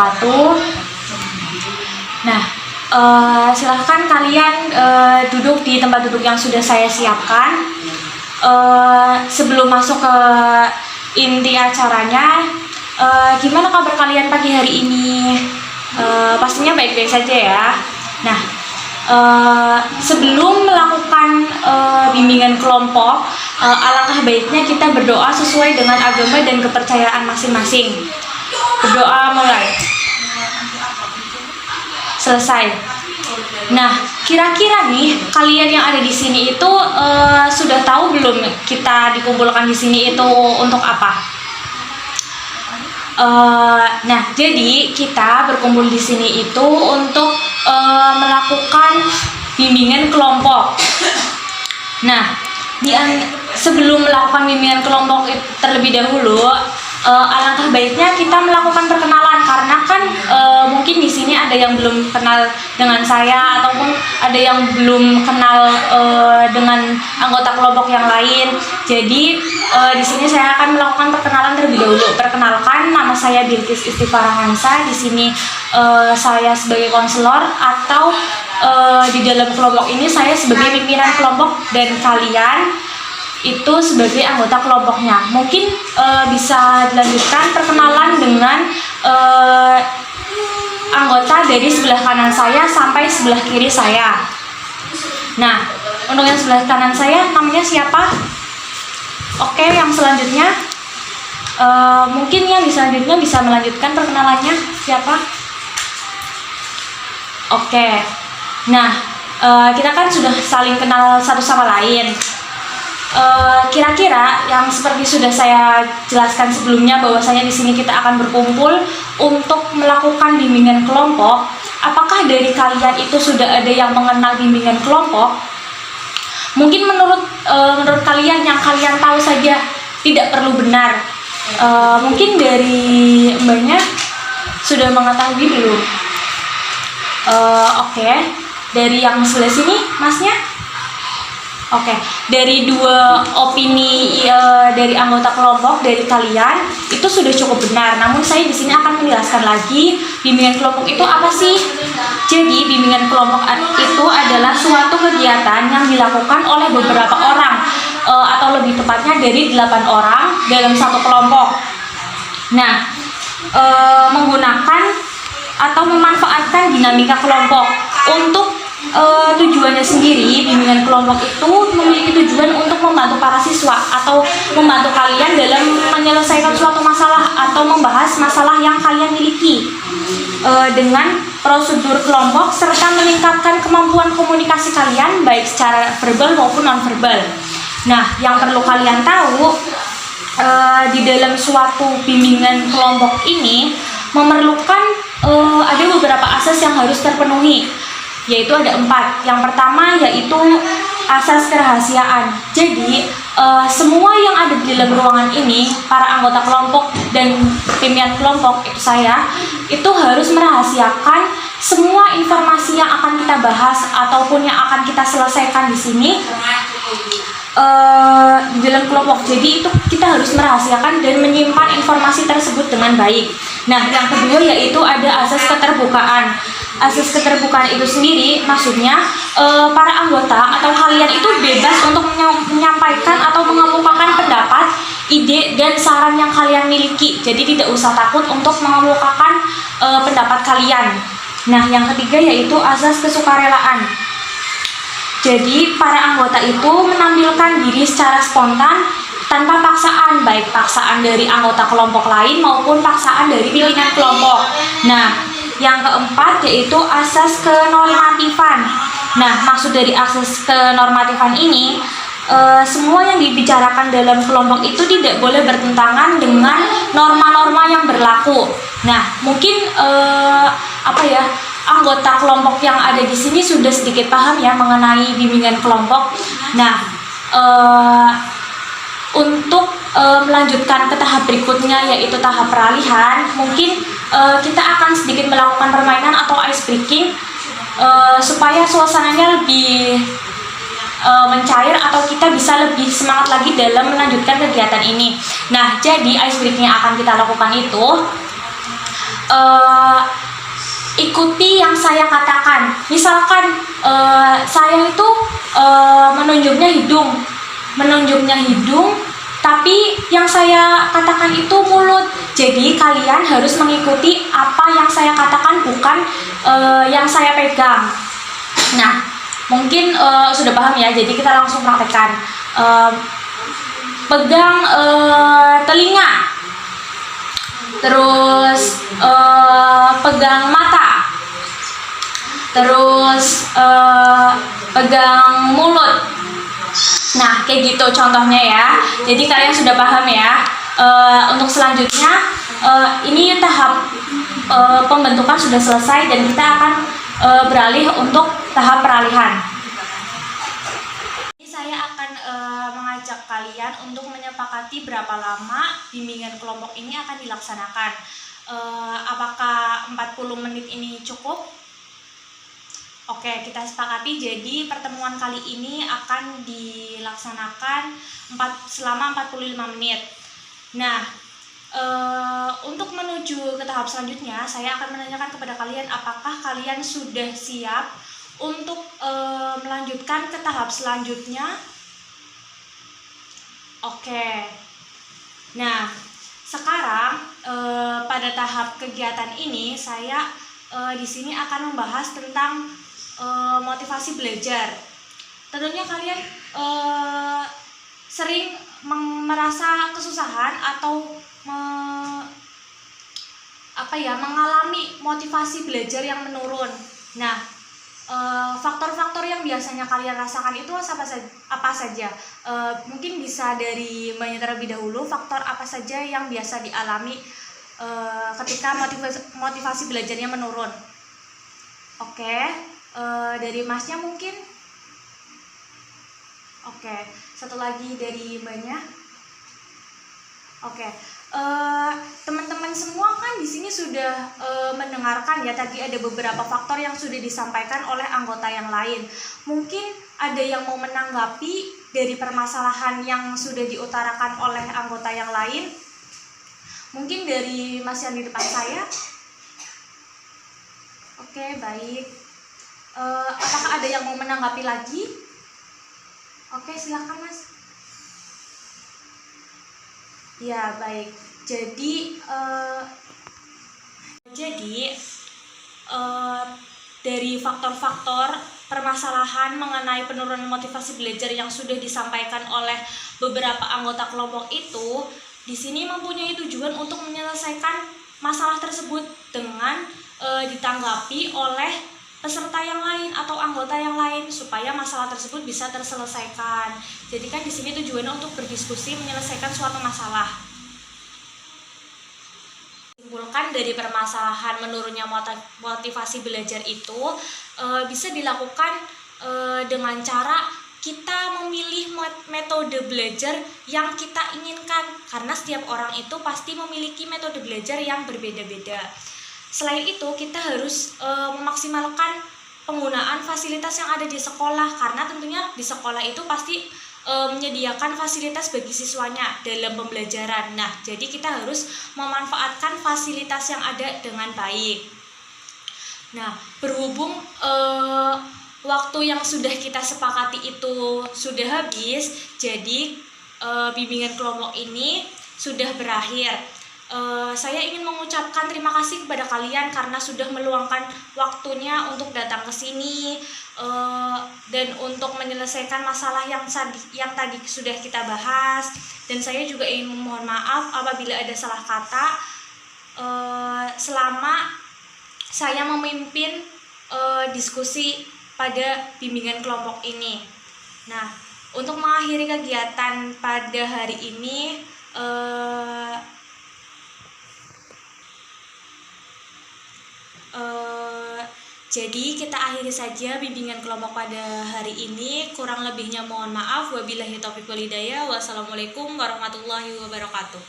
sesuatu. Nah, silahkan kalian duduk di tempat duduk yang sudah saya siapkan. Sebelum masuk ke inti acaranya, gimana kabar kalian pagi hari ini? Pastinya baik-baik saja ya. Nah, sebelum melakukan bimbingan kelompok, alangkah baiknya kita berdoa sesuai dengan agama dan kepercayaan masing-masing. Berdoa mulai. Selesai. Nah, kira-kira nih kalian yang ada di sini itu sudah tahu belum kita dikumpulkan di sini itu untuk apa? Nah, jadi kita berkumpul di sini itu untuk melakukan bimbingan kelompok. Nah, sebelum melakukan bimbingan kelompok terlebih dahulu, alangkah baiknya kita melakukan perkenalan, karena kan mungkin di sini ada yang belum kenal dengan saya ataupun ada yang belum kenal dengan anggota kelompok yang lain. Jadi di sini saya akan melakukan perkenalan terlebih dahulu. Perkenalkan, nama saya Bilqis Istifarah Hansa. Di sini saya sebagai konselor, atau di dalam kelompok ini saya sebagai pimpinan kelompok dan kalian itu sebagai anggota kelompoknya. Mungkin bisa dilanjutkan perkenalan dengan anggota dari sebelah kanan saya sampai sebelah kiri saya. Nah, untuk yang sebelah kanan saya namanya siapa? Oke, yang selanjutnya mungkin yang selanjutnya bisa melanjutkan perkenalannya siapa? Oke. Nah, kita kan sudah saling kenal satu sama lain. Kira-kira yang seperti sudah saya jelaskan sebelumnya, bahwasanya di sini kita akan berkumpul untuk melakukan bimbingan kelompok. Apakah dari kalian itu sudah ada yang mengenal bimbingan kelompok? Mungkin menurut kalian yang kalian tahu saja tidak perlu benar. Mungkin dari mbaknya sudah mengetahui belum? Oke. Dari yang sebelah sini, masnya? Oke, dari dua opini dari anggota kelompok dari kalian itu sudah cukup benar. Namun saya di sini akan menjelaskan lagi bimbingan kelompok itu apa sih. Jadi bimbingan kelompok itu adalah suatu kegiatan yang dilakukan oleh beberapa orang atau lebih tepatnya dari 8 orang dalam satu kelompok. Nah, menggunakan atau memanfaatkan dinamika kelompok untuk tujuannya sendiri. Bimbingan kelompok itu memiliki tujuan untuk membantu para siswa atau membantu kalian dalam menyelesaikan suatu masalah atau membahas masalah yang kalian miliki dengan prosedur kelompok, serta meningkatkan kemampuan komunikasi kalian baik secara verbal maupun non-verbal. Nah, yang perlu kalian tahu di dalam suatu bimbingan kelompok ini memerlukan ada beberapa asas yang harus terpenuhi, yaitu ada 4. Yang pertama yaitu asas kerahasiaan. Jadi semua yang ada di dalam ruangan ini, para anggota kelompok dan pimpinan kelompok itu saya, itu harus merahasiakan semua informasi yang akan kita bahas ataupun yang akan kita selesaikan di sini di dalam kelompok. Jadi itu kita harus merahasiakan dan menyimpan informasi tersebut dengan baik. Nah, yang kedua yaitu ada asas keterbukaan. Asas keterbukaan itu sendiri maksudnya para anggota atau kalian itu bebas untuk menyampaikan atau mengemukakan pendapat, ide, dan saran yang kalian miliki. Jadi tidak usah takut untuk mengemukakan pendapat kalian. Nah, yang ketiga yaitu asas kesukarelaan. Jadi para anggota itu menampilkan diri secara spontan tanpa paksaan, baik paksaan dari anggota kelompok lain maupun paksaan dari pimpinan kelompok. Nah, yang keempat yaitu asas kenormatifan. Nah, maksud dari asas kenormatifan ini, semua yang dibicarakan dalam kelompok itu tidak boleh bertentangan dengan norma-norma yang berlaku. Nah, mungkin anggota kelompok yang ada di sini sudah sedikit paham ya mengenai bimbingan kelompok. Nah, untuk melanjutkan ke tahap berikutnya yaitu tahap peralihan, mungkin kita akan sedikit melakukan permainan atau ice breaking supaya suasananya lebih mencair atau kita bisa lebih semangat lagi dalam melanjutkan kegiatan ini. Nah, jadi ice breaking yang akan kita lakukan itu eh, ikuti yang saya katakan. Misalkan saya itu menunjuknya hidung, tapi yang saya katakan itu mulut. Jadi kalian harus mengikuti apa yang saya katakan, bukan yang saya pegang. Nah, mungkin sudah paham ya. Jadi kita langsung praktekkan. Pegang telinga, terus pegang mata, terus pegang mulut. Nah, kayak gitu contohnya ya. Jadi kalian sudah paham ya. Untuk selanjutnya, ini tahap pembentukan sudah selesai dan kita akan beralih untuk tahap peralihan. Jadi saya akan mengajak kalian untuk menyepakati berapa lama bimbingan kelompok ini akan dilaksanakan. Apakah 40 menit ini cukup? Oke, kita sepakati. Jadi pertemuan kali ini akan dilaksanakan selama 45 menit. Nah, untuk menuju ke tahap selanjutnya, saya akan menanyakan kepada kalian apakah kalian sudah siap untuk melanjutkan ke tahap selanjutnya. Oke. Nah, sekarang pada tahap kegiatan ini saya di sini akan membahas tentang motivasi belajar. Tentunya kalian sering merasa kesusahan atau mengalami motivasi belajar yang menurun. Nah, faktor-faktor yang biasanya kalian rasakan itu apa saja? Mungkin bisa dari Mbaknya terlebih dahulu, faktor apa saja yang biasa dialami ketika motivasi belajarnya menurun. Oke, dari Masnya mungkin. Oke, satu lagi dari Mbaknya. Oke, teman-teman semua kan di sini sudah mendengarkan ya, tadi ada beberapa faktor yang sudah disampaikan oleh anggota yang lain. Mungkin ada yang mau menanggapi dari permasalahan yang sudah diutarakan oleh anggota yang lain. Mungkin dari Mas yang di depan saya. Oke, baik. Apakah ada yang mau menanggapi lagi? Oke, silakan Mas. Ya, baik. Jadi dari faktor-faktor permasalahan mengenai penurunan motivasi belajar yang sudah disampaikan oleh beberapa anggota kelompok itu, di sini mempunyai tujuan untuk menyelesaikan masalah tersebut dengan ditanggapi oleh peserta yang lain atau anggota yang lain supaya masalah tersebut bisa terselesaikan. Jadi kan di sini tujuannya untuk berdiskusi menyelesaikan suatu masalah. Simpulkan dari permasalahan menurunnya motivasi belajar itu bisa dilakukan dengan cara kita memilih metode belajar yang kita inginkan, karena setiap orang itu pasti memiliki metode belajar yang berbeda-beda. Selain itu, kita harus memaksimalkan penggunaan fasilitas yang ada di sekolah, karena tentunya di sekolah itu pasti menyediakan fasilitas bagi siswanya dalam pembelajaran. Nah, jadi kita harus memanfaatkan fasilitas yang ada dengan baik. Nah, berhubung waktu yang sudah kita sepakati itu sudah habis, jadi bimbingan kelompok ini sudah berakhir. Saya ingin mengucapkan terima kasih kepada kalian karena sudah meluangkan waktunya untuk datang ke sini dan untuk menyelesaikan masalah yang tadi sudah kita bahas. Dan saya juga ingin memohon maaf apabila ada salah kata selama saya memimpin diskusi pada bimbingan kelompok ini. Nah, untuk mengakhiri kegiatan pada hari ini, jadi kita akhiri saja bimbingan kelompok pada hari ini. Kurang lebihnya mohon maaf. Wabillahi taufiq wal hidayah. Wassalamualaikum warahmatullahi wabarakatuh.